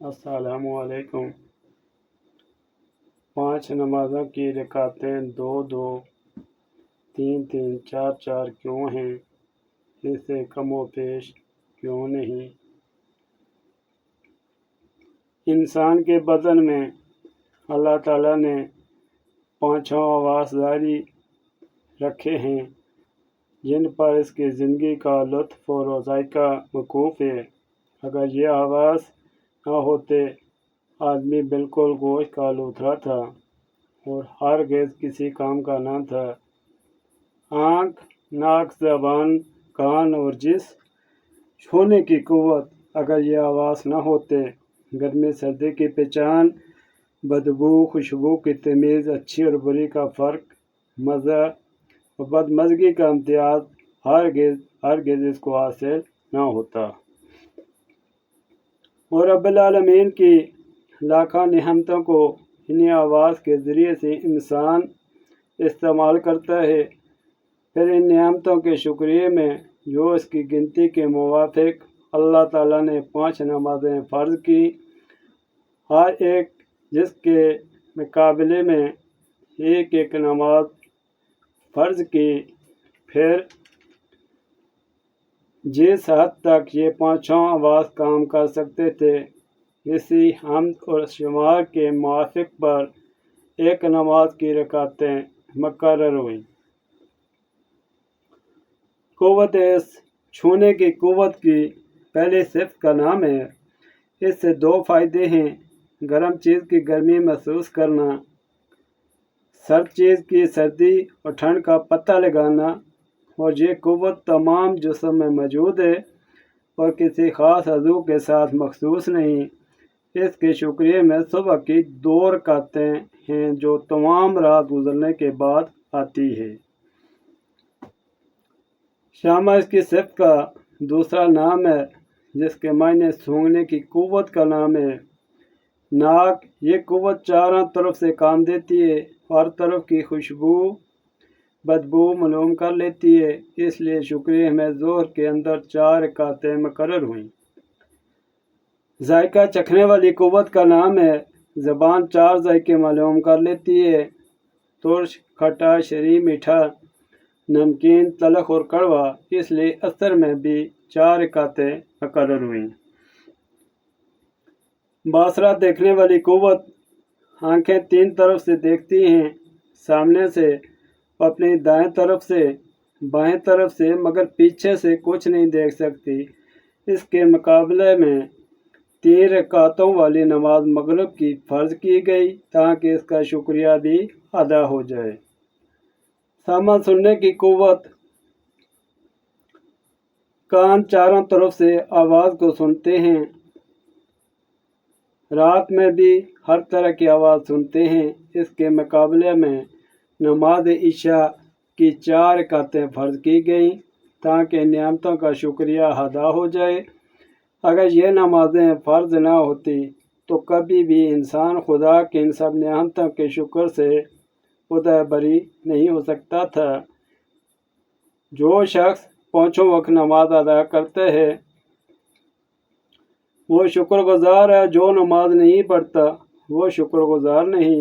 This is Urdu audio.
السلام علیکم۔ 5 نمازوں کی رکعتیں 2-2 3-3 4-4 کیوں ہیں؟ اس سے کم و بیش کیوں نہیں؟ انسان کے بدن میں اللہ تعالیٰ نے 5 حواس جاری رکھے ہیں جن پر اس کی زندگی کا لطف و ذائقہ موقوف ہے۔ اگر یہ حواس نہ ہوتے آدمی بالکل گوشت کا لوتھڑا تھا اور ہرگز کسی کام کا نہ تھا۔ آنکھ، ناک، زبان، کان اور جسم چھونے کی قوت، اگر یہ حواس نہ ہوتے گرمی سردی کی پہچان، بدبو خوشبو کی تمیز، اچھی اور بری کا فرق، مزہ اور بدمزگی کا امتیاز، ہرگز اس کو حاصل نہ ہوتا۔ اور رب العالمین کی لاکھوں نعمتوں کو انہی حواس کے ذریعے سے انسان استعمال کرتا ہے۔ پھر ان نعمتوں کے شکریہ میں جو اس کی گنتی کے موافق اللہ تعالیٰ نے 5 نمازیں فرض کی، ہر ایک جس کے مقابلے میں ایک نماز فرض کی، پھر جس حد تک یہ 5 حواس کام کر سکتے تھے اسی حمد اور شمار کے موافق پر ایک نماز کی رکعتیں مقرر ہوئیں۔ قوت اس چھونے کی قوت کی پہلی صفت کا نام ہے۔ اس سے 2 فائدے ہیں: گرم چیز کی گرمی محسوس کرنا، سرد چیز کی سردی اور ٹھنڈ کا پتہ لگانا، اور یہ قوت تمام جسم میں موجود ہے اور کسی خاص عضو کے ساتھ مخصوص نہیں۔ اس کے شکریہ میں صبح کی 2 رکعتیں ہیں جو تمام رات گزرنے کے بعد آتی ہے۔ شامہ اس کی صفت کا دوسرا نام ہے جس کے معنی سونگھنے کی قوت کا نام ہے۔ ناک، یہ قوت چاروں طرف سے کام دیتی ہے، ہر طرف کی خوشبو بدبو معلوم کر لیتی ہے، اس لیے شکریہ میں ظہر کے اندر 4 رکعتیں مقرر ہوئیں۔ ذائقہ چکھنے والی قوت کا نام ہے۔ زبان 4 ذائقے معلوم کر لیتی ہے: ترش، کھٹا، شیریں، میٹھا، نمکین، تلخ اور کڑوا، اس لیے عصر میں بھی 4 رکعتیں مقرر ہوئیں۔ باصرت دیکھنے والی قوت، آنکھیں 3 طرف سے دیکھتی ہیں: سامنے سے، اپنی دائیں طرف سے، بائیں طرف سے، مگر پیچھے سے کچھ نہیں دیکھ سکتی۔ اس کے مقابلے میں 3 رکعتوں والی نماز مغرب کی فرض کی گئی تاکہ اس کا شکریہ بھی ادا ہو جائے۔ سامع سننے کی قوت، کان چاروں طرف سے آواز کو سنتے ہیں، رات میں بھی ہر طرح کی آواز سنتے ہیں۔ اس کے مقابلے میں نماز عشاء کی 4 رکعتیں فرض کی گئیں تاکہ نعمتوں کا شکریہ ادا ہو جائے۔ اگر یہ نمازیں فرض نہ ہوتی تو کبھی بھی انسان خدا کی ان سب نعمتوں کے شکر سے بری نہیں ہو سکتا تھا۔ جو شخص 5 وقت نماز ادا کرتا ہے وہ شکر گزار ہے، جو نماز نہیں پڑھتا وہ شکر گزار نہیں۔